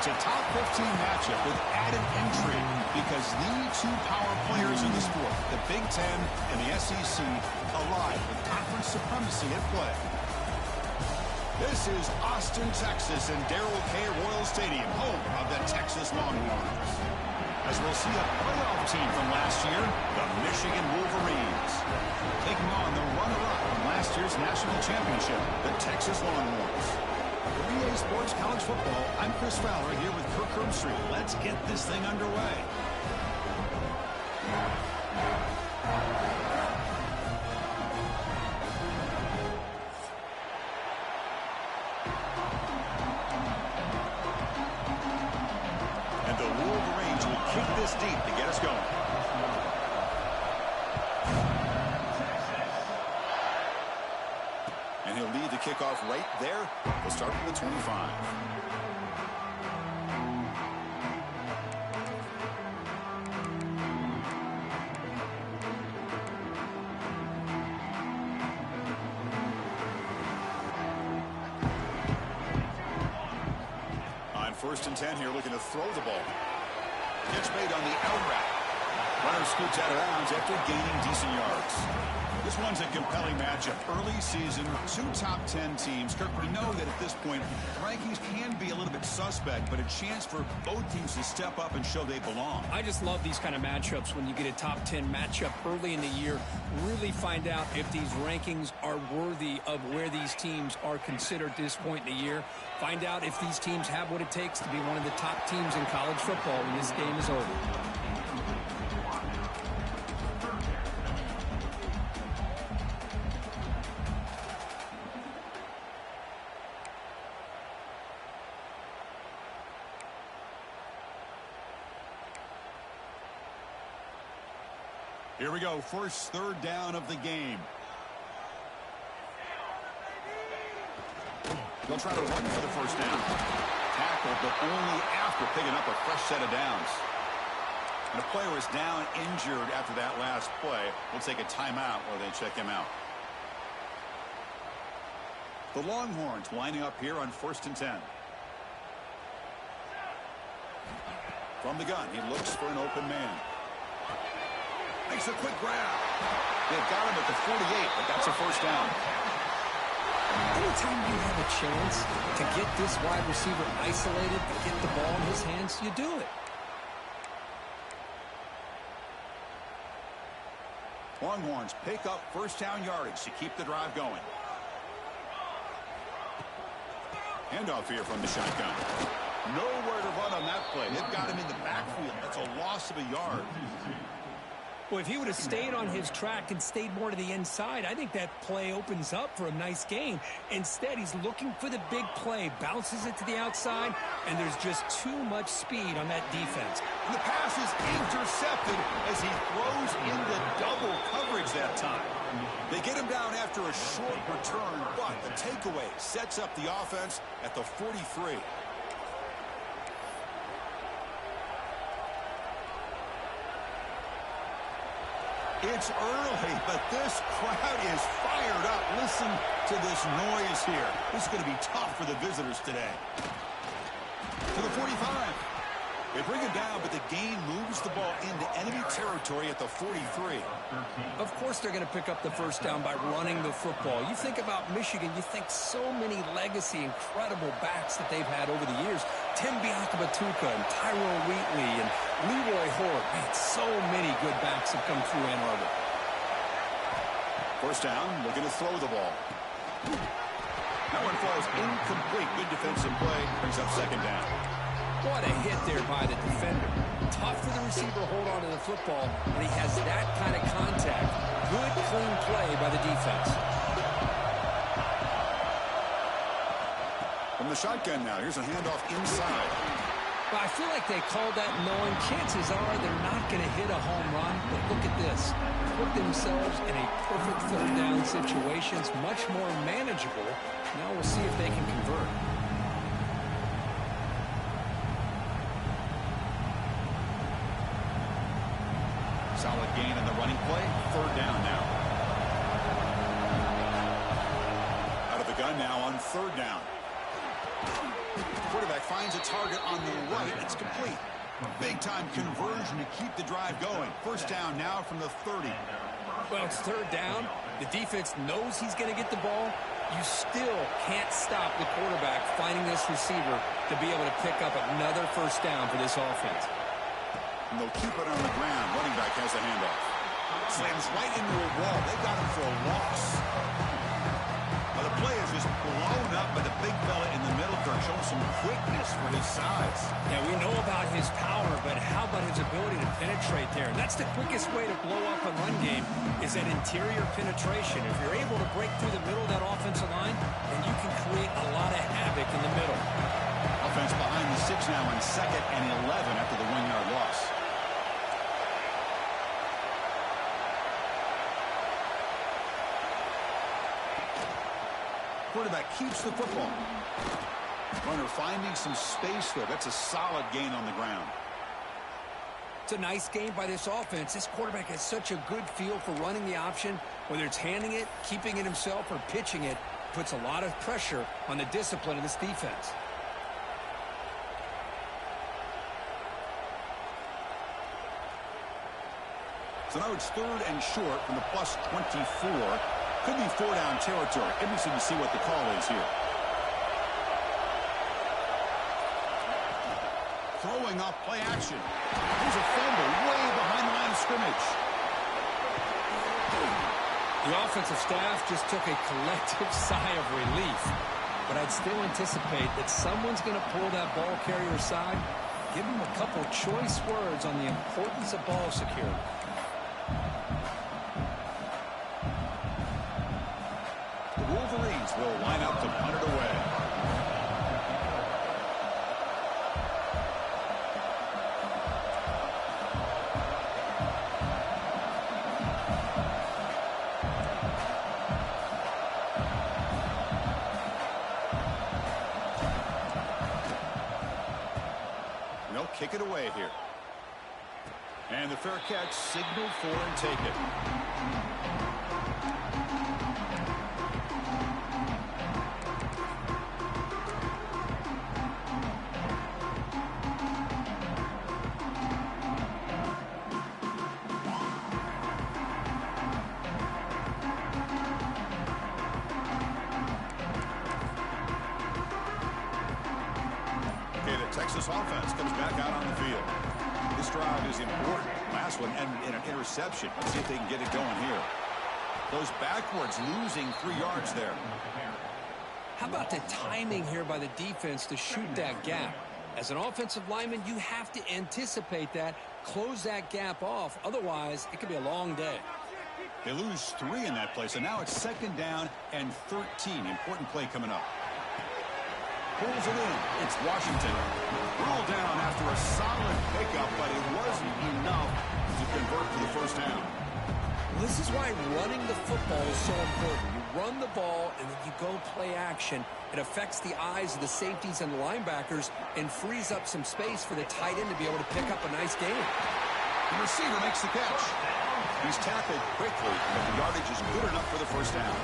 It's a top 15 matchup with added intrigue because the two power players in the sport, the Big Ten and the SEC, allied with conference supremacy at play. This is Austin, Texas, and Darrell K. Royal Stadium, home of the Texas Longhorns. As we'll see a playoff team from last year, the Michigan Wolverines, taking on the runner-up from last year's national championship, the Texas Longhorns. For EA Sports College Football, I'm Chris Fowler here with Kirk Herbstreit. Let's get this thing underway. And the Wolverines will kick this deep to get us going. And he'll lead the kickoff right there. We'll start from the 25. On 1st and 10 here, looking to throw the ball. Catch made on the out route. Runner scoots out of bounds after gaining decent yards. This one's a compelling matchup. Early season, two top 10 teams. Kirk, we know that at this point, rankings can be a little bit suspect, but a chance for both teams to step up and show they belong. I just love these kind of matchups when you get a top 10 matchup early in the year. Really find out if these rankings are worthy of where these teams are considered at this point in the year. Find out if these teams have what it takes to be one of the top teams in college football when this game is over. Here we go, first third down of the game. They'll try to run for the first down. Tackle, but only after picking up a fresh set of downs. And a player is down injured after that last play. We'll take a timeout while they check him out. The Longhorns lining up here on 1st and 10. From the gun, he looks for an open man. Makes a quick grab. They've got him at the 48, but that's a first down. Anytime you have a chance to get this wide receiver isolated, to get the ball in his hands, you do it. Longhorns pick up first down yardage to keep the drive going. Handoff here from the shotgun. Nowhere to run on that play. They've got him in the backfield. That's a loss of a yard. Well, if he would have stayed on his track and stayed more to the inside, I think that play opens up for a nice gain. Instead, he's looking for the big play, bounces it to the outside, and there's just too much speed on that defense. And the pass is intercepted as he throws into double coverage that time. They get him down after a short return, but the takeaway sets up the offense at the 43. It's early, but this crowd is fired up. Listen to this noise here. This is going to be tough for the visitors today. To the 45. They bring it down, but the gain moves the ball into enemy territory at the 43. Of course they're going to pick up the first down by running the football. You think about Michigan, you think so many legacy, incredible backs that they've had over the years. Tim Biakabatuka and Tyrone Wheatley and Leroy Hort. Man, so many good backs have come through Ann Arbor. First down, looking to throw the ball. That one falls incomplete. Good defensive play. Brings up second down. What a hit there by the defender. Tough for the receiver to hold on to the football when he has that kind of contact. Good, clean play by the defense. From the shotgun now, here's a handoff inside. Well, I feel like they called that knowing chances are they're not going to hit a home run. But look at this. Put themselves in a perfect third down situation. It's much more manageable. Now we'll see if they can convert. Solid gain in the running play. Third down now. Out of the gun now on third down. Quarterback finds a target on the right. It's complete. Big-time conversion to keep the drive going. First down now from the 30. Well, it's third down. The defense knows he's going to get the ball. You still can't stop the quarterback finding this receiver to be able to pick up another first down for this offense. And they'll keep it on the ground. Running back has the handoff. Slams right into a wall. They got him for a loss. Now the play is just blown up by the big fella in the middle, Kirk, showing some quickness for his size. Yeah, we know about his power, but how about his ability to penetrate there? And that's the quickest way to blow up a run game is that interior penetration. If you're able to break through the middle of that offensive line, then you can create a lot of havoc in the middle. Offense behind the 6 now on 2nd and 11 after the 1-yard loss. Quarterback keeps the football. Runner finding some space there. That's a solid gain on the ground. It's a nice game by this offense. This quarterback has such a good feel for running the option. Whether it's handing it, keeping it himself, or pitching it, puts a lot of pressure on the discipline of this defense. So now it's 3rd and short from the plus 24. Could be 4-down territory. Interesting to see what the call is here. Throwing off play action. Here's a fumble way behind the line of scrimmage. The offensive staff just took a collective sigh of relief. But I'd still anticipate that someone's going to pull that ball carrier aside, give him a couple choice words on the importance of ball security. Wolverines will line up to punt it away. And they'll kick it away here. And the fair catch signaled for and taken. Texas offense comes back out on the field. This drive is important. Last one and an interception. Let's see if they can get it going here. Goes backwards, losing 3 yards there. How about the timing here by the defense to shoot that gap? As an offensive lineman, you have to anticipate that, close that gap off. Otherwise, it could be a long day. They lose 3 in that play, so now it's 2nd down and 13. Important play coming up. Pulls it in. It's Washington. Ruled down after a solid pickup, but it wasn't enough to convert for the first down. Well, this is why running the football is so important. You run the ball, and then you go play action. It affects the eyes of the safeties and the linebackers and frees up some space for the tight end to be able to pick up a nice gain. The receiver makes the catch. He's tackled quickly, but the yardage is good enough for the first down.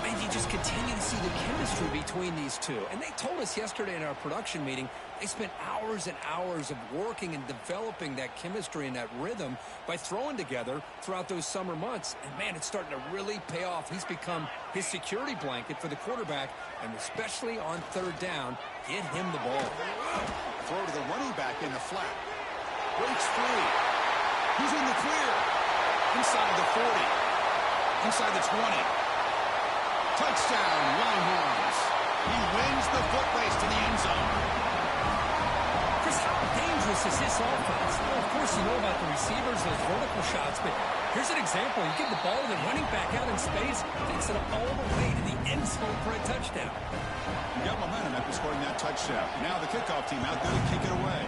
And you just continue to see the chemistry between these two. And they told us yesterday in our production meeting, they spent hours and hours of working and developing that chemistry and that rhythm by throwing together throughout those summer months. And, man, it's starting to really pay off. He's become his security blanket for the quarterback, and especially on 3rd down, get him the ball. Throw to the running back in the flat. Breaks free. He's in the clear. Inside the 40. Inside the 20. Touchdown, Longhorns. He wins the foot race to the end zone. Chris, how dangerous is this offense? Well, of course, you know about the receivers, those vertical shots, but here's an example. You give the ball to the running back out in space, takes it all the way to the end zone for a touchdown. You got momentum after scoring that touchdown. Now the kickoff team out there to kick it away.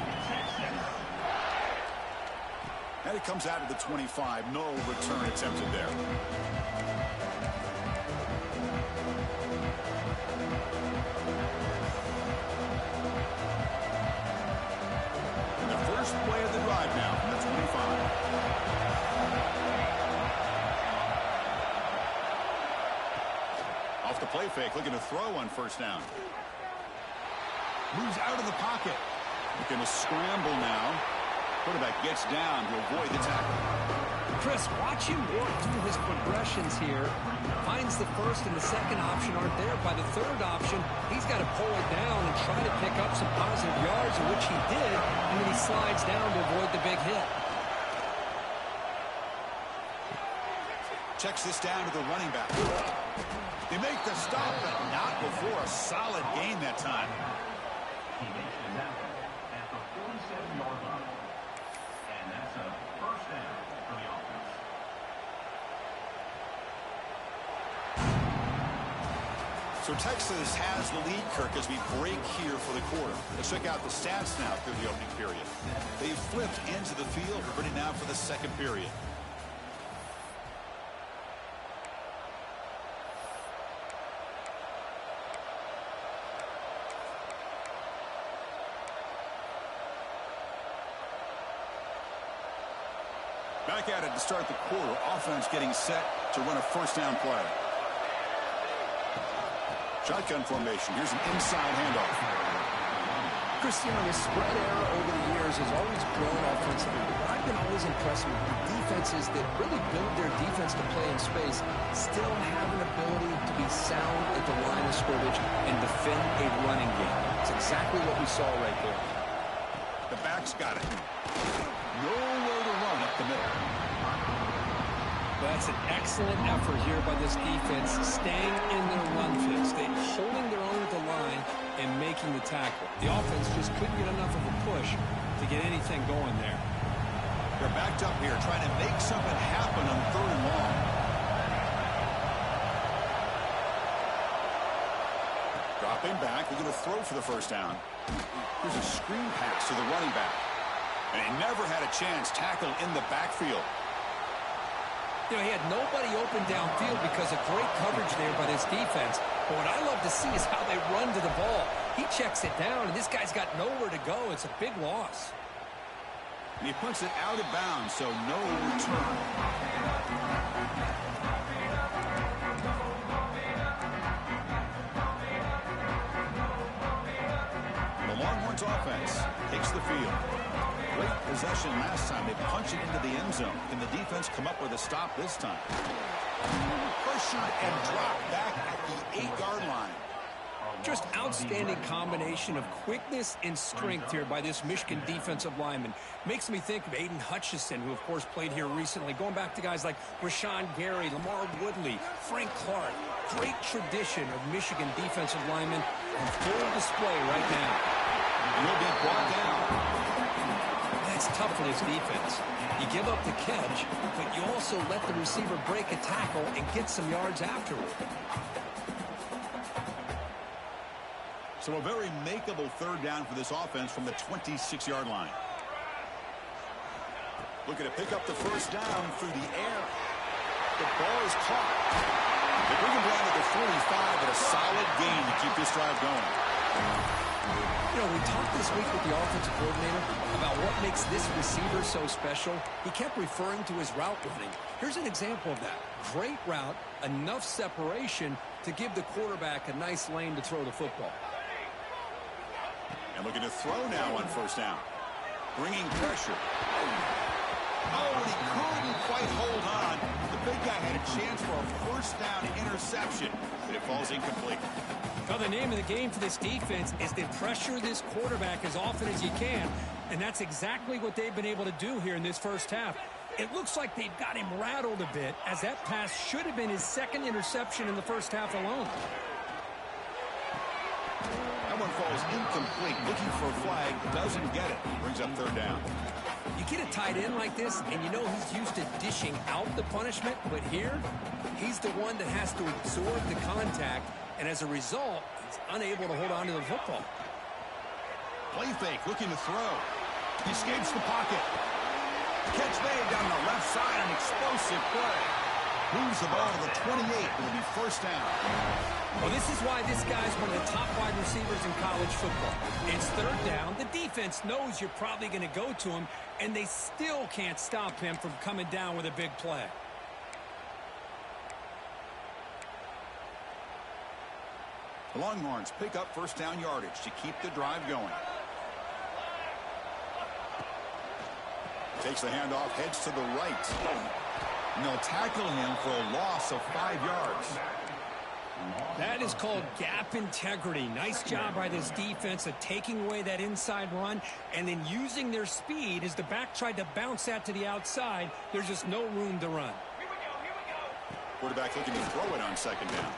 And it comes out of the 25. No return attempted there. Play of the drive now from the 25. Off the play fake, looking to throw on 1st down. Moves out of the pocket. Looking to scramble now. Quarterback gets down to avoid the tackle. Chris, watch him work through his progressions here. Finds the first and the second option aren't there. By the third option, he's got to pull it down and try to pick up some positive yards, which he did, and then he slides down to avoid the big hit. Checks this down to the running back. They make the stop, but not before a solid gain that time. He makes the tackle at the 47-yard line. And that's a first down for the offense. So Texas has the lead, Kirk, as we break here for the quarter. Let's check out the stats now through the opening period. They've flipped into the field. We're ready now for the second period. Back at it to start the quarter. Offense getting set to run a first down play. Shotgun formation. Here's an inside handoff. Cristiano, the spread era over the years has always grown offensively. But I've been always impressed with defenses that really build their defense to play in space, still have an ability to be sound at the line of scrimmage and defend a running game. It's exactly what we saw right there. The back's got it. Nowhere to run up the middle. That's an excellent effort here by this defense, staying in their run fix. They're holding their own at the line and making the tackle. The offense just couldn't get enough of a push to get anything going there. They're backed up here trying to make something happen on third and long. Dropping back. They're going to throw for the first down. Here's a screen pass to the running back. And he never had a chance tackled in the backfield. You know, he had nobody open downfield because of great coverage there by this defense. But what I love to see is how they run to the ball. He checks it down, and this guy's got nowhere to go. It's a big loss. And he puts it out of bounds, so no return. The Longhorns offense takes the field. Great possession last time. They punch it into the end zone. Can the defense come up with a stop this time? Pressure and drop back at the 8-yard line. Just outstanding combination of quickness and strength here by this Michigan defensive lineman. Makes me think of Aiden Hutchinson, who, of course, played here recently. Going back to guys like Rashawn Gary, Lamar Woodley, Frank Clark. Great tradition of Michigan defensive linemen on full display right now. Will be brought down. That's tough for this defense. You give up the catch, but you also let the receiver break a tackle and get some yards afterward. So a very makeable third down for this offense from the 26-yard line. Looking to pick up the first down through the air. The ball is caught. They bring him down to the 45, but a solid gain to keep this drive going. You know, we talked this week with the offensive coordinator about what makes this receiver so special. He kept referring to his route running. Here's an example of that. Great route, enough separation to give the quarterback a nice lane to throw the football. And looking to throw now on first down. Bringing pressure. Oh, and he couldn't quite hold on. The big guy had a chance for a first down interception, but it falls incomplete. Well, the name of the game for this defense is to pressure this quarterback as often as you can, and that's exactly what they've been able to do here in this first half. It looks like they've got him rattled a bit, as that pass should have been his second interception in the first half alone. That one falls incomplete. Looking for a flag, doesn't get it. Brings up third down. You get a tight end like this, and you know he's used to dishing out the punishment, but here, he's the one that has to absorb the contact, and as a result, he's unable to hold on to the football. Play fake, looking to throw. He escapes the pocket. Catch made down the left side, an explosive play. Moves the ball to the 28. It'll be first down. Well, this is why this guy's one of the top wide receivers in college football. It's third down. The defense knows you're probably going to go to him, and they still can't stop him from coming down with a big play. The Longhorns pick up first down yardage to keep the drive going. Takes the handoff, heads to the right. And they'll tackle him for a loss of 5 yards. That is called gap integrity. Nice job by this defense of taking away that inside run and then using their speed as the back tried to bounce that to the outside. There's just no room to run. Quarterback looking to throw it on second down.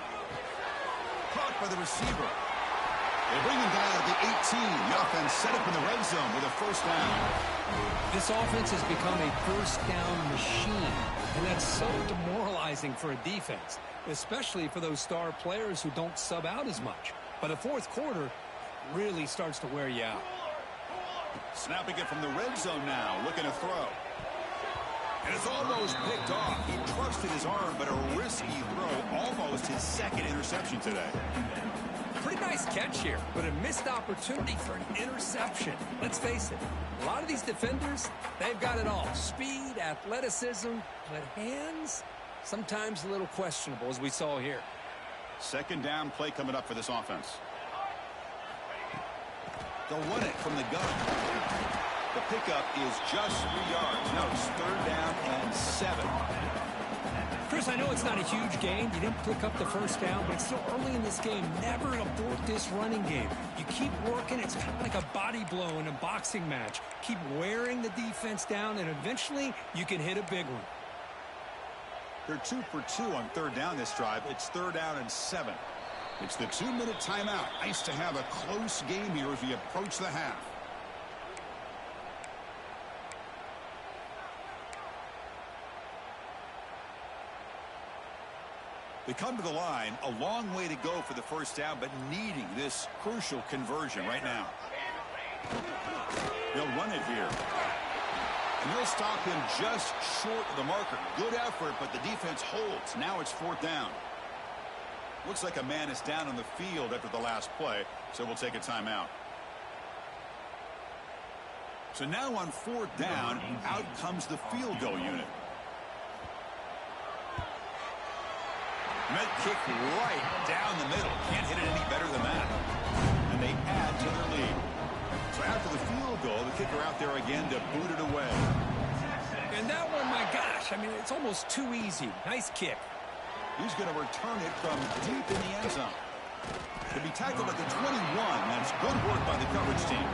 Caught by the receiver. They bring him down at the 18. The offense set up in the red zone with a first down. This offense has become a first down machine, and that's so demoralizing for a defense, especially for those star players who don't sub out as much. By the fourth quarter, really starts to wear you out. Snapping it from the red zone now, looking to throw. And it's almost picked off. He trusted his arm, but a risky throw. Almost his second interception today. Pretty nice catch here, but a missed opportunity for an interception. Let's face it, a lot of these defenders, they've got it all. Speed, athleticism, but hands, sometimes a little questionable, as we saw here. Second down play coming up for this offense. They'll run it from the gun. The pickup is just 3 yards. Now it's third down and 7. Chris, I know it's not a huge gain. You didn't pick up the first down, but it's still early in this game. Never abort this running game. You keep working. It's kind of like a body blow in a boxing match. Keep wearing the defense down, and eventually you can hit a big one. They're 2 for 2 on third down this drive. It's third down and 7. It's the 2-minute timeout. Nice to have a close game here as we approach the half. They come to the line, a long way to go for the first down, but needing this crucial conversion right now. They'll run it here. And they'll stop him just short of the marker. Good effort, but the defense holds. Now it's fourth down. Looks like a man is down on the field after the last play, so we'll take a timeout. So now on fourth down, out comes the field goal unit. Met kick right down the middle. Can't hit it any better than that. And they add to their lead. So after the field goal, the kicker out there again to boot it away. And that one, my gosh, I mean, it's almost too easy. Nice kick. He's going to return it from deep in the end zone. To be tackled at the 21. That's good work by the coverage team.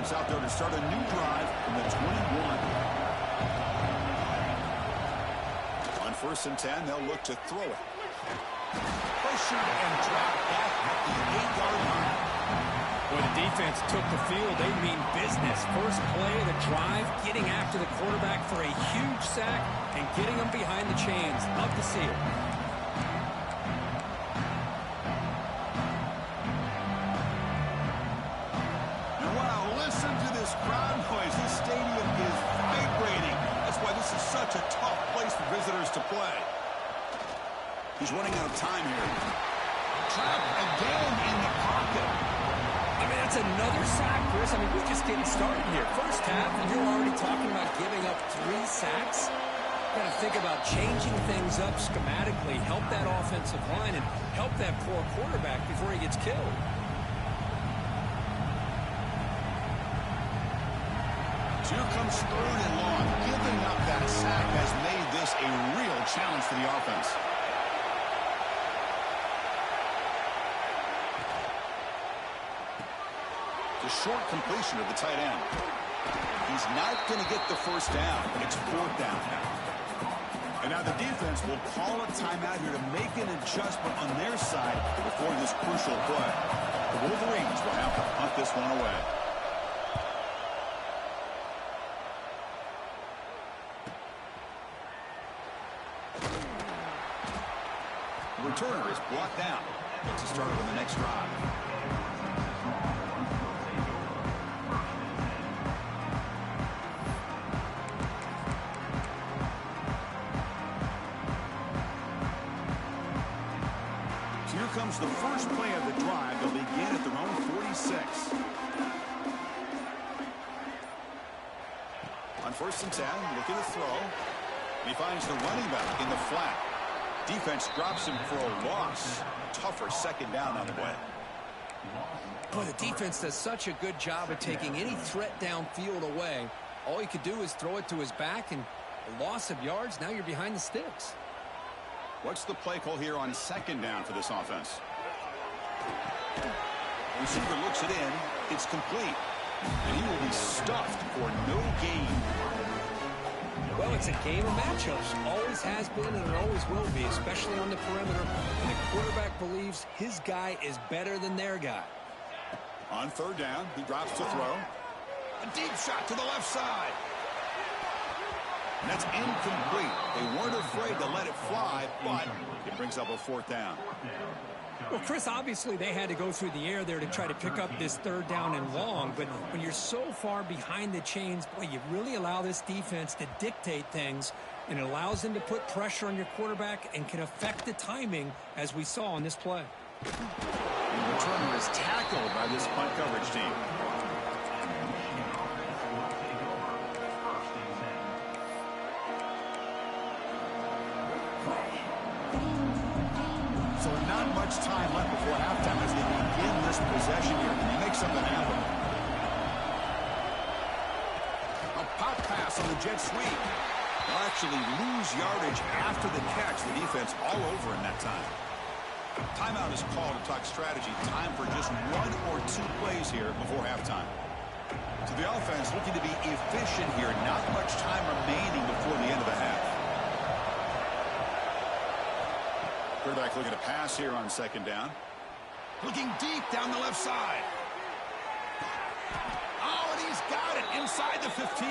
Out there to start a new drive from the 21. On first and 10, they'll look to throw it. Pressured and dropped back at the 8-yard line. When the defense took the field, they mean business. First play of the drive, getting after the quarterback for a huge sack and getting him behind the chains. Love to see it. Crowd noise. The stadium is vibrating. That's why this is such a tough place for visitors to play. He's running out of time here. Trapped again in the pocket. I mean, that's another sack, Chris. I mean, we're just getting started here. First half, and you're already talking about giving up 3 sacks. Got to think about changing things up schematically, help that offensive line, and help that poor quarterback before he gets killed. Here comes third and long. Giving up that sack has made this a real challenge for the offense. The short completion of the tight end. He's not going to get the first down. It's fourth down now. And now the defense will call a timeout here to make an adjustment on their side before this crucial play. The Wolverines will have to punt this one away. Returner is blocked out. Gets a start on the next drive. comes the first play of the drive. They'll begin at their own 46. On 1st and 10, looking to throw. He finds the running back in the flat. Defense drops him for a loss. Tougher second down on the way. Boy, the defense does such a good job of taking any threat downfield away. All you could do is throw it to his back, and a loss of yards, now you're behind the sticks. What's the play call here on 2nd down for this offense? Receiver looks it in. It's complete. And he will be stuffed for no gain. Well, it's a game of matchups. Always has been and it always will be, especially on the perimeter. And the quarterback believes his guy is better than their guy. On 3rd down, he drops to throw. A deep shot to the left side. And that's incomplete. They weren't afraid to let it fly, but it brings up a 4th down. Well, Chris, obviously they had to go through the air there to try to pick up this 3rd down and long, but when you're so far behind the chains, boy, you really allow this defense to dictate things, and it allows them to put pressure on your quarterback and can affect the timing, as we saw on this play. The returner is tackled by this punt coverage team. So not much time left before halftime as they begin this possession here. Can they make something happen? A pop pass on the jet sweep. They'll actually lose yardage after the catch. The defense all over in that time. Timeout is called to talk strategy. Time for just 1 or 2 plays here before halftime. So the offense looking to be efficient here. Not much time remaining before the end of the half. Quarterback looking to pass here on 2nd down. Looking deep down the left side. Oh, and he's got it inside the 15.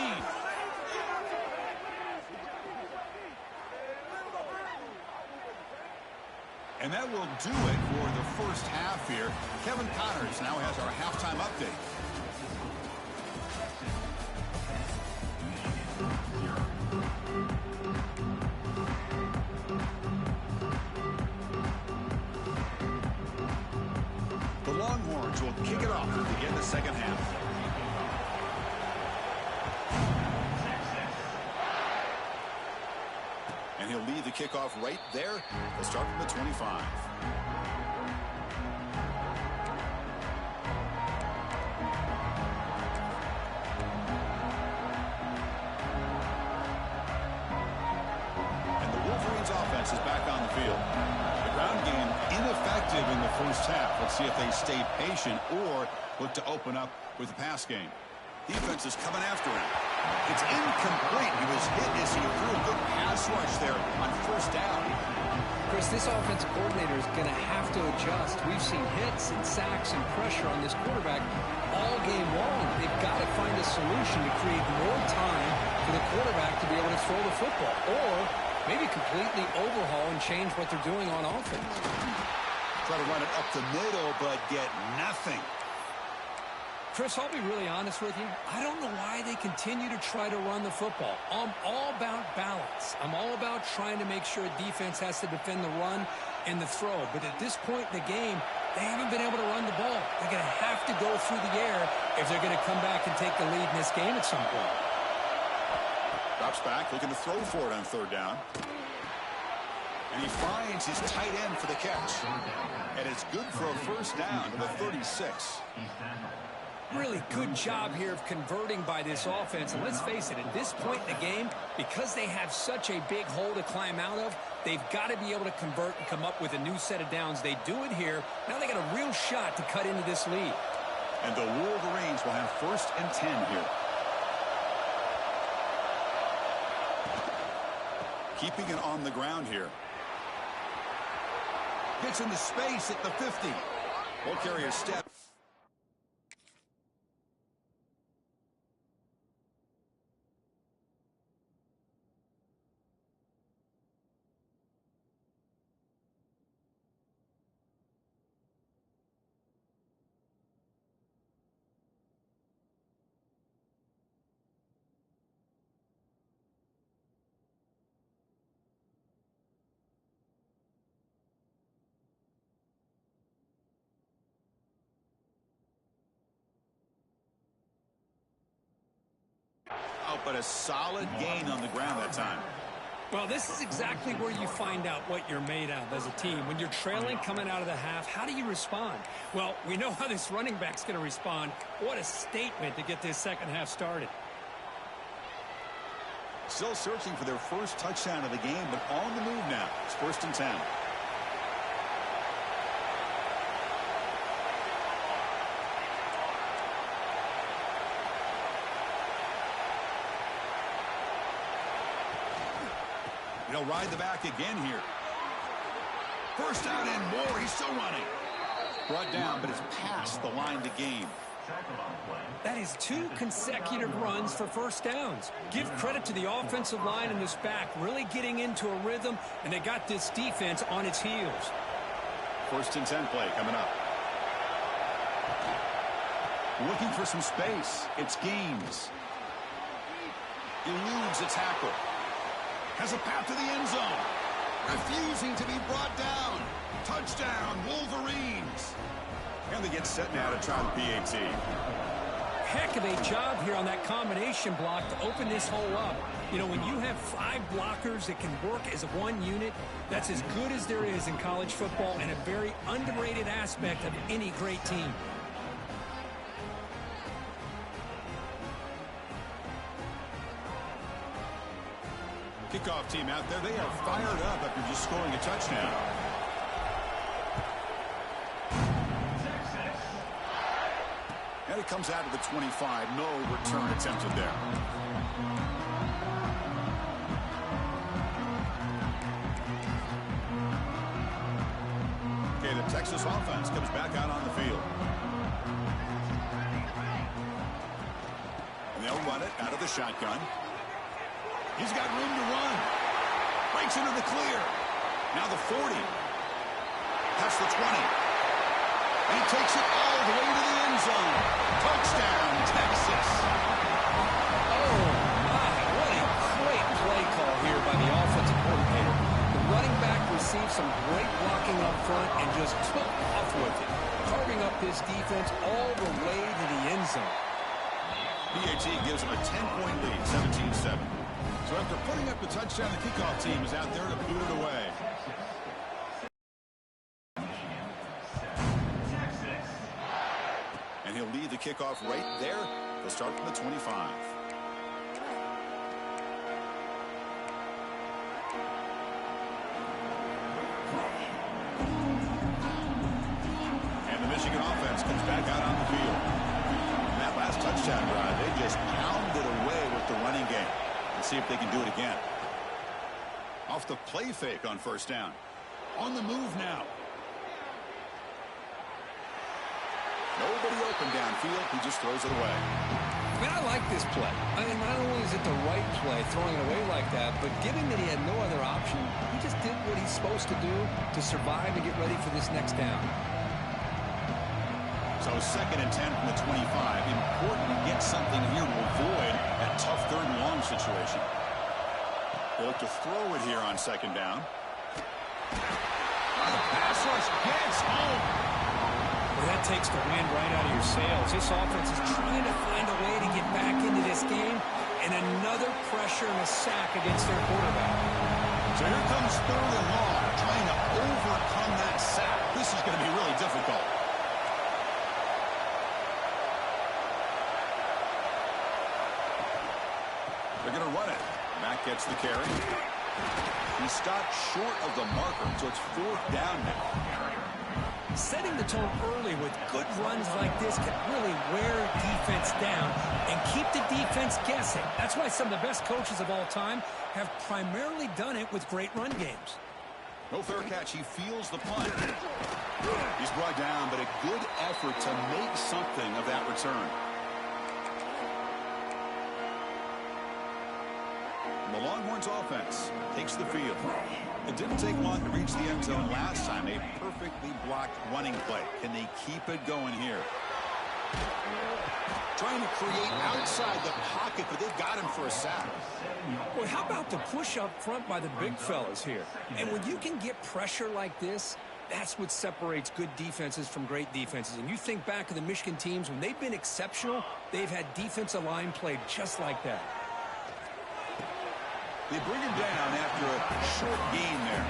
And that will do it for the first half here. Kevin Connors now has our halftime update. The Longhorns will kick it off to begin the second half. And he'll lead the kickoff right there. They'll start from the 25. And the Wolverines offense is back on the field. The ground game ineffective in the first half. Let's see if they stay patient or look to open up with the pass game. Defense is coming after him. It's incomplete. He was hit as he threw a good pass rush there on 1st down. Chris, this offensive coordinator is going to have to adjust. We've seen hits and sacks and pressure on this quarterback all game long. They've got to find a solution to create more time for the quarterback to be able to throw the football, or maybe completely overhaul and change what they're doing on offense. Try to run it up the middle, but get nothing. Chris, I'll be really honest with you. I don't know why they continue to try to run the football. I'm all about balance. I'm all about trying to make sure defense has to defend the run and the throw. But at this point in the game, they haven't been able to run the ball. They're going to have to go through the air if they're going to come back and take the lead in this game at some point. Drops back, looking to throw for it on 3rd down. And he finds his tight end for the catch. And it's good for a 1st down to the 36. Really good job here of converting by this offense. And let's face it, at this point in the game, because they have such a big hole to climb out of, they've got to be able to convert and come up with a new set of downs. They do it here. Now they got a real shot to cut into this lead. And the Wolverines will have 1st and 10 here. Keeping it on the ground here. Gets into space at the 50. Will carry a step. but a solid gain on the ground that time. Well, this is exactly where you find out what you're made of as a team. When you're trailing coming out of the half, how do you respond? Well, we know how this running back's going to respond. What a statement to get this second half started. Still searching for their first touchdown of the game, but on the move now. It's 1st and 10. He'll ride the back again here. First down and more. He's still running. Brought down, but it's past the line to gain. That is 2 consecutive runs for first downs. Give credit to the offensive line and this back really getting into a rhythm, and they got this defense on its heels. 1st and 10 play coming up. Looking for some space. It's Gaines. Eludes a tackle. Has a path to the end zone. Refusing to be brought down. Touchdown, Wolverines. And they get set now to try the PAT. Heck of a job here on that combination block to open this hole up. You know, when you have 5 blockers that can work as one unit, that's as good as there is in college football and a very underrated aspect of any great team. Kickoff team out there. They are fired up after just scoring a touchdown. And it comes out to the 25. No return attempted there. Okay, the Texas offense comes back out on the field. And they'll run it out of the shotgun. He's got room to run. Breaks into the clear. Now the 40. Past the 20. And he takes it all the way to the end zone. Touchdown, Texas. Oh, my. What a great play call here by the offensive coordinator. The running back received some great blocking up front and just took off with it, carving up this defense all the way to the end zone. PAT gives him a 10-point lead, 17-7. So after putting up the touchdown, the kickoff team is out there to boot it away. And he'll lead the kickoff right there. They'll start from the 25. And the Michigan offense comes back out on the field. And that last touchdown drive, they just pounded away with the running game. Let's see if they can do it again. Off the play fake on first down. On the move now. Nobody open downfield. He just throws it away. Man, I like this play. I mean, not only is it the right play, throwing it away like that, but given that he had no other option, he just did what he's supposed to do to survive and get ready for this next down. So 2nd and 10 from the 25. Important to get something here to avoid that tough 3rd and long situation. They look to throw it here on 2nd down. The pass rush gets home. Well, that takes the wind right out of your sails. This offense is trying to find a way to get back into this game, and another pressure and a sack against their quarterback. So here comes 3rd and long, trying to overcome that sack. This is going to be really difficult. They're going to run it. Mack gets the carry. He stopped short of the marker, so it's 4th down now. Setting the tone early with good runs like this can really wear defense down and keep the defense guessing. That's why some of the best coaches of all time have primarily done it with great run games. No fair catch. He feels the punt. He's brought down, but a good effort to make something of that return. The Longhorns offense takes the field. It didn't take long to reach the end zone last time. A perfectly blocked running play. Can they keep it going here? Trying to create outside the pocket, but they've got him for a sack. Well, how about the push up front by the big fellas here? And when you can get pressure like this, that's what separates good defenses from great defenses. And you think back to the Michigan teams, when they've been exceptional, they've had defensive line play just like that. They bring him down after a short gain there.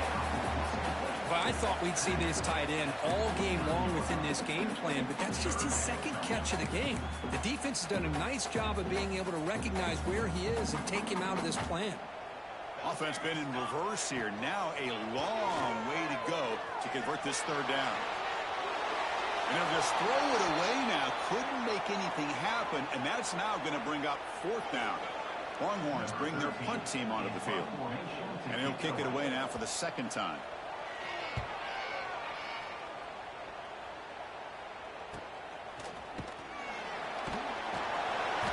Well, I thought we'd see this tight end all game long within this game plan, but that's just his second catch of the game. The defense has done a nice job of being able to recognize where he is and take him out of this plan. Offense been in reverse here. Now a long way to go to convert this third down. And they'll just throw it away now. Couldn't make anything happen, and that's now going to bring up fourth down. Longhorns bring their punt team onto the field. And he'll kick it away now for the second time.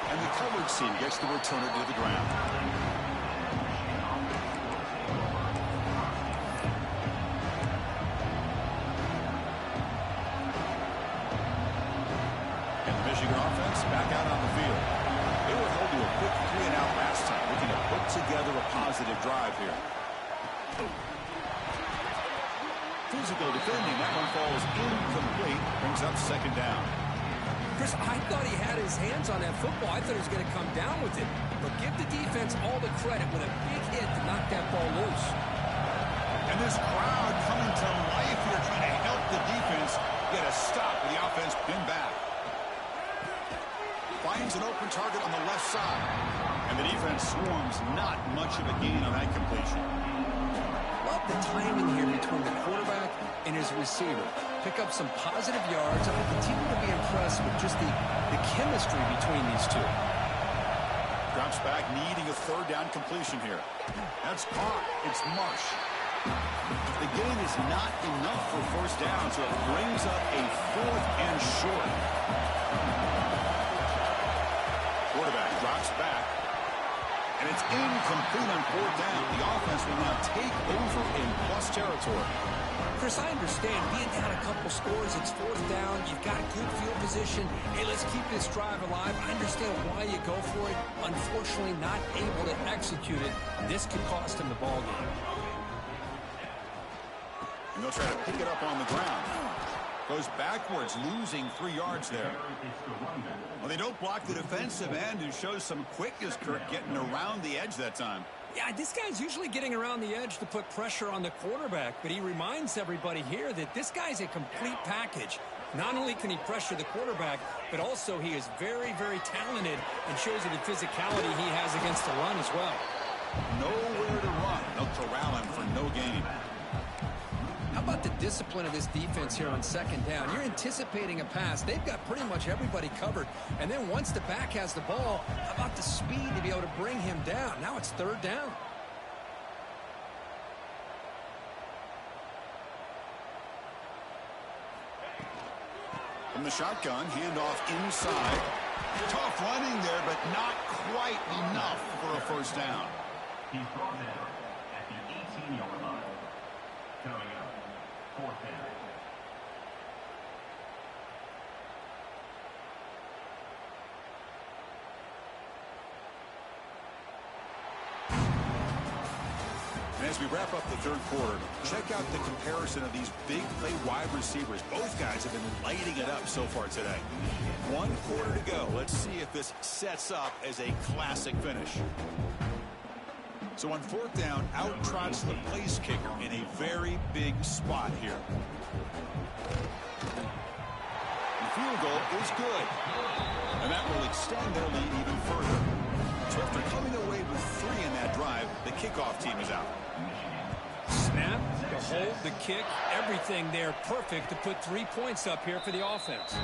And the coverage team gets the returner to the ground. And the Michigan offense back out on the field. They were held to a quick 3-and-out last time, looking to put together a positive drive here. Physical defending. That one falls incomplete. Brings up second down. Chris, I thought he had his hands on that football. I thought he was going to come down with it. But give the defense all the credit with a big hit to knock that ball loose. And this crowd coming to life here trying to help the defense get a stop with the offense pinned back. Finds an open target on the left side. And the defense swarms. Not much of a gain on that completion. Love the timing here between the quarterback and his receiver. Pick up some positive yards, and I continue to be impressed with just the chemistry between these two. Drops back, needing a third down completion here. That's caught. It's Marsh. The gain is not enough for first down, so it brings up a fourth and short. Quarterback drops back, and it's incomplete on fourth down. The offense will now take over in plus territory. Chris, I understand being down a couple scores, it's fourth down, you've got good field position. Hey, let's keep this drive alive. I understand why you go for it. Unfortunately, not able to execute it. This could cost him the ball game. And they'll try to pick it up on the ground. Goes backwards, losing 3 yards there. Well, they don't block the defensive end and shows some quickness, Kirk, getting around the edge that time. Yeah, this guy's usually getting around the edge to put pressure on the quarterback, but he reminds everybody here that this guy's a complete package. Not only can he pressure the quarterback, but also he is very, very talented and shows you the physicality he has against the run as well. Nowhere to run. They'll corral him for no gain. How about the discipline of this defense here on second down? You're anticipating a pass. They've got pretty much everybody covered. And then once the back has the ball, how about the speed to be able to bring him down? Now it's third down. From the shotgun, handoff inside. Tough running there, but not quite enough for a first down. He's brought down at the 18-yard line. Coming up, fourth down. And as we wrap up the third quarter, check out the comparison of these big play wide receivers. Both guys have been lighting it up so far today. 1 quarter to go. Let's see if this sets up as a classic finish. So on fourth down, out trots the place kicker in a very big spot here. The field goal is good. And that will extend their lead even further. So after coming away with 3 in that drive, the kickoff team is out. Snap, the hold, the kick, everything there perfect to put 3 points up here for the offense.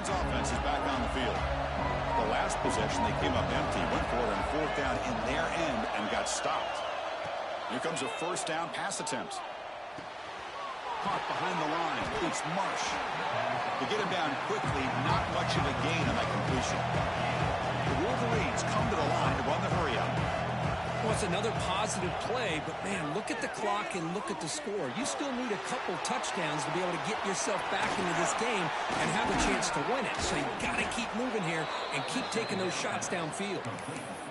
Offense is back on the field. The last possession, they came up empty, went for it on fourth down in their end and got stopped. Here comes a first down pass attempt. Caught behind the line. It's Marsh. They get him down quickly, not much of a gain on that completion. The Wolverines come to the line to run the hurry up. Well, it's another positive play, but, man, look at the clock and look at the score. You still need a couple touchdowns to be able to get yourself back into this game and have a chance to win it. So you've got to keep moving here and keep taking those shots downfield.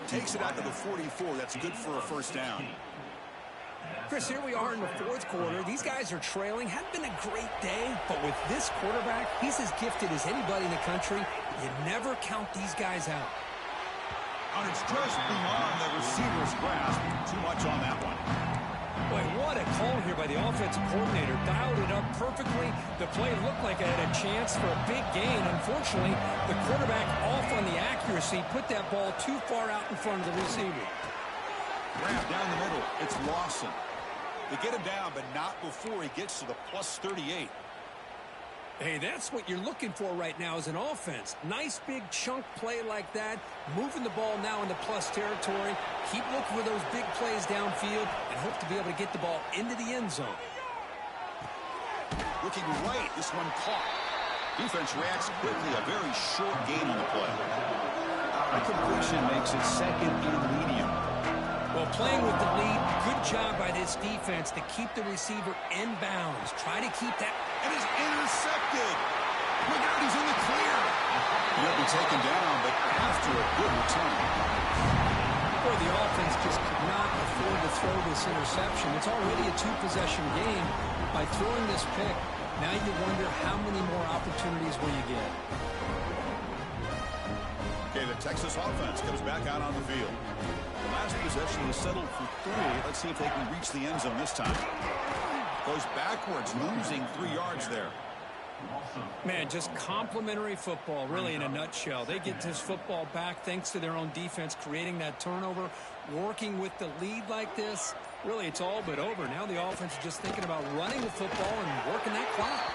Takes it out to the 44. That's good for a first down. Chris, here we are in the fourth quarter. These guys are trailing. Hadn't been a great day, but with this quarterback, he's as gifted as anybody in the country. You never count these guys out. And it's just beyond the receiver's grasp. Too much on that one. Boy, what a call here by the offensive coordinator. Dialed it up perfectly. The play looked like it had a chance for a big gain. Unfortunately, the quarterback off on the accuracy, put that ball too far out in front of the receiver. Grab down the middle. It's Lawson. They get him down, but not before he gets to the plus 38. Hey, that's what you're looking for right now as an offense. Nice big chunk play like that. Moving the ball now into plus territory. Keep looking for those big plays downfield and hope to be able to get the ball into the end zone. Looking right, this one caught. Defense reacts quickly, a very short gain on the play. The completion makes it second and medium. Well, playing with the lead, good job by this defense to keep the receiver in bounds. Try to keep that. It is intercepted. Look out, he's in the clear. He'll be taken down, but after a good return. Boy, the offense just could not afford to throw this interception. It's already a two-possession game. By throwing this pick, now you wonder how many more opportunities will you get. Okay, the Texas offense comes back out on the field. The last possession was settled for 3. Let's see if they can reach the end zone this time. Goes backwards, losing 3 yards there. Man, just complimentary football, really, in a nutshell. They get this football back thanks to their own defense, creating that turnover, working with the lead like this. Really, it's all but over. Now the offense is just thinking about running the football and working that clock.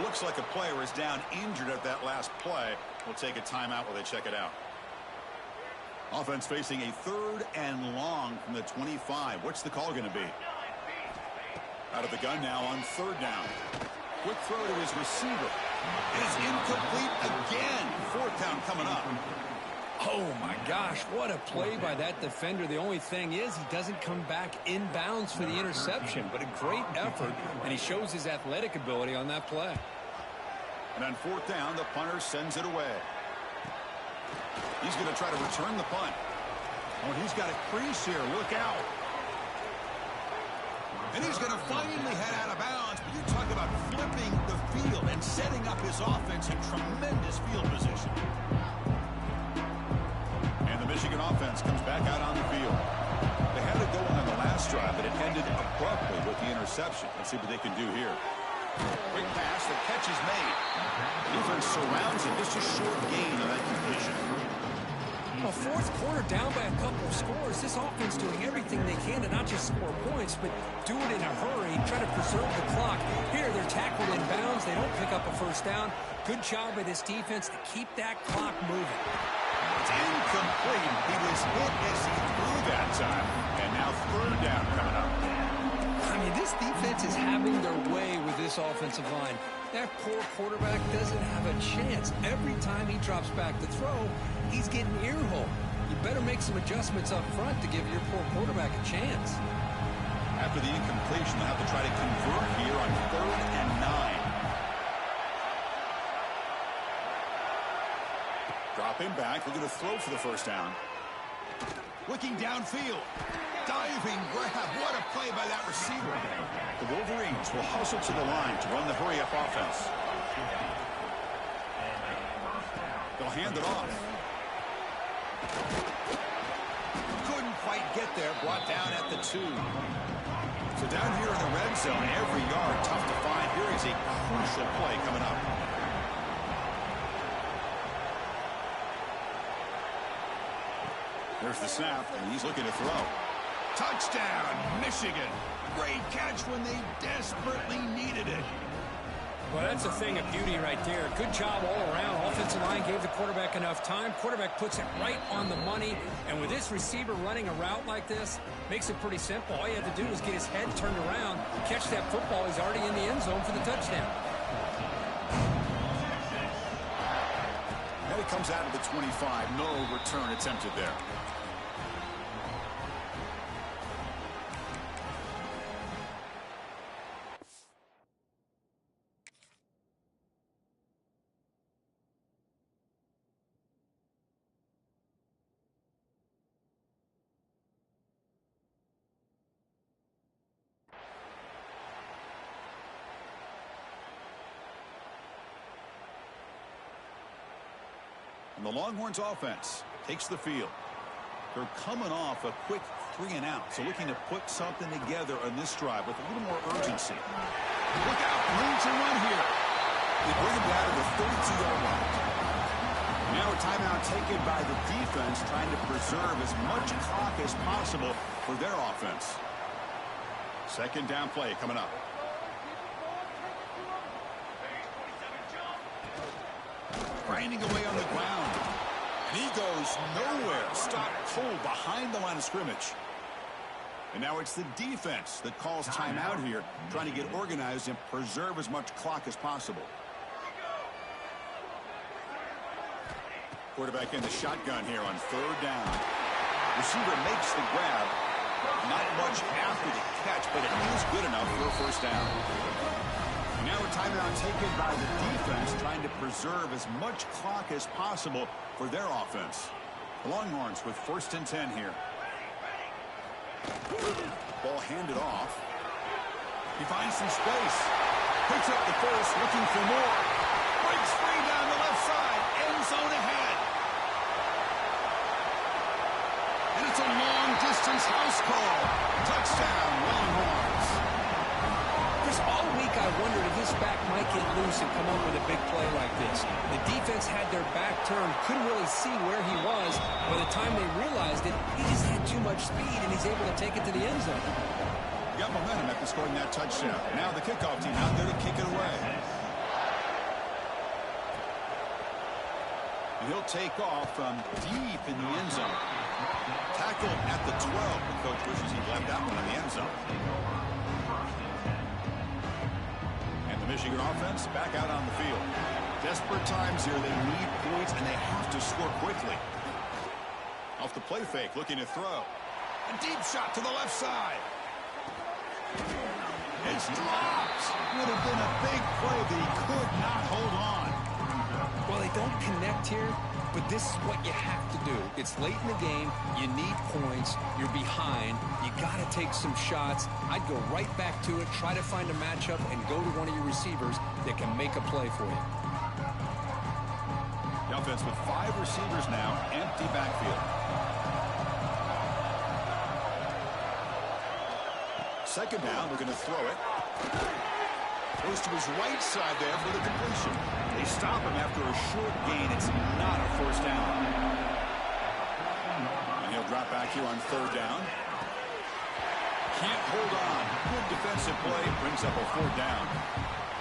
Looks like a player is down injured at that last play. We'll take a timeout while they check it out. Offense facing a 3rd and long from the 25. What's the call going to be? Out of the gun now on 3rd down. Quick throw to his receiver. It is incomplete again. 4th down coming up. Oh, my gosh, what a play by that defender. The only thing is he doesn't come back inbounds for the interception, but a great effort, and he shows his athletic ability on that play. And on 4th down, the punter sends it away. He's going to try to return the punt. Oh, and he's got a crease here. Look out. And he's going to finally head out of bounds. But you talk about flipping the field and setting up his offense in tremendous field position. And the Michigan offense comes back out on the field. They had it going on the last drive, but it ended abruptly with the interception. Let's see what they can do here. Quick pass, the catch is made. Defense surrounds him. Just a short gain on that completion. A 4th quarter down by a couple of scores. This offense doing everything they can to not just score points, but do it in a hurry, try to preserve the clock. Here, they're tackled in bounds. They don't pick up a 1st down. Good job by this defense to keep that clock moving. It's incomplete. He was hit as he threw that time. And now 3rd down coming up. I mean, this defense is having their way with this offensive line. That poor quarterback doesn't have a chance. Every time he drops back to throw, he's getting earholed. You better make some adjustments up front to give your poor quarterback a chance. After the incompletion, they'll have to try to convert here on 3rd and 9. Dropping back, looking to throw for the 1st down. Looking downfield. Diving grab. What a play by that receiver. The Wolverines will hustle to the line to run the hurry-up offense. They'll hand it off. Couldn't quite get there. Brought down at the 2. So down here in the red zone, every yard tough to find. Here is a crucial play coming up. There's the snap, and he's looking to throw. Touchdown, Michigan. Great catch when they desperately needed it. Well, that's a thing of beauty right there. Good job all around. Offensive line gave the quarterback enough time. Quarterback puts it right on the money. And with this receiver running a route like this, makes it pretty simple. All you have to do is get his head turned around, catch that football. He's already in the end zone for the touchdown. Now he comes out of the 25. No return attempted there. And the Longhorns offense takes the field. They're coming off a quick 3-and-out, so looking to put something together on this drive with a little more urgency. Look out, room to run here. They bring it down to the 32-yard line. Now a timeout taken by the defense, trying to preserve as much clock as possible for their offense. Second down play coming up. Grinding away on the ground. And he goes nowhere. Stopped cold behind the line of scrimmage. And now it's the defense that calls timeout here, trying to get organized and preserve as much clock as possible. Quarterback in the shotgun here on third down. Receiver makes the grab. Not much after the catch, but it is good enough for a first down. And now a timeout taken by the defense, trying to preserve as much clock as possible for their offense. The Longhorns with 1st and 10 here. Ball handed off. He finds some space. Picks up the first, looking for more. Breaks free down the left side. End zone ahead. And it's a long-distance house call. Touchdown, Longhorns. Chris, all week I wondered if this back might get loose and come up with a big play like this. The defense had their back turned, couldn't really see where he was. By the time they realized it, he just had too much speed, and he's able to take it to the end zone. Got momentum after scoring that touchdown. Now the kickoff team out there to kick it away. And he'll take off from deep in the end zone. Tackled at the 12. The coach wishes he left that one in the end zone. And the Michigan offense back out on the field. Desperate times here. They need points, and they have to score quickly. Off the play fake, looking to throw. A deep shot to the left side. It's dropped. Would have been a big play, but he could not hold on. Well, they don't connect here, but this is what you have to do. It's late in the game. You need points. You're behind. You got to take some shots. I'd go right back to it, try to find a matchup, and go to one of your receivers that can make a play for you. The offense with 5 receivers now, empty backfield. Second down, we're going to throw it. Goes to his right side there for the completion. They stop him after a short gain. It's not a first down. And he'll drop back here on third down. Can't hold on. Good defensive play. Brings up a 4th down.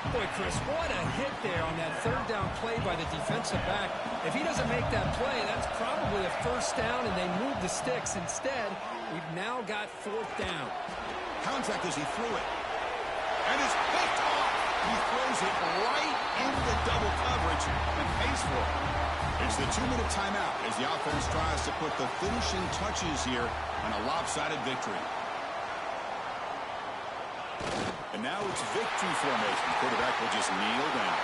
Boy, Chris, what a hit there on that third down play by the defensive back. If he doesn't make that play, that's probably a first down, and they move the sticks. Instead, we've now got 4th down. Contact as he threw it. And it's picked off. He throws it right into double coverage and pays for it. It's the 2-minute timeout as the offense tries to put the finishing touches here on a lopsided victory. And now it's victory formation. Quarterback will just kneel down.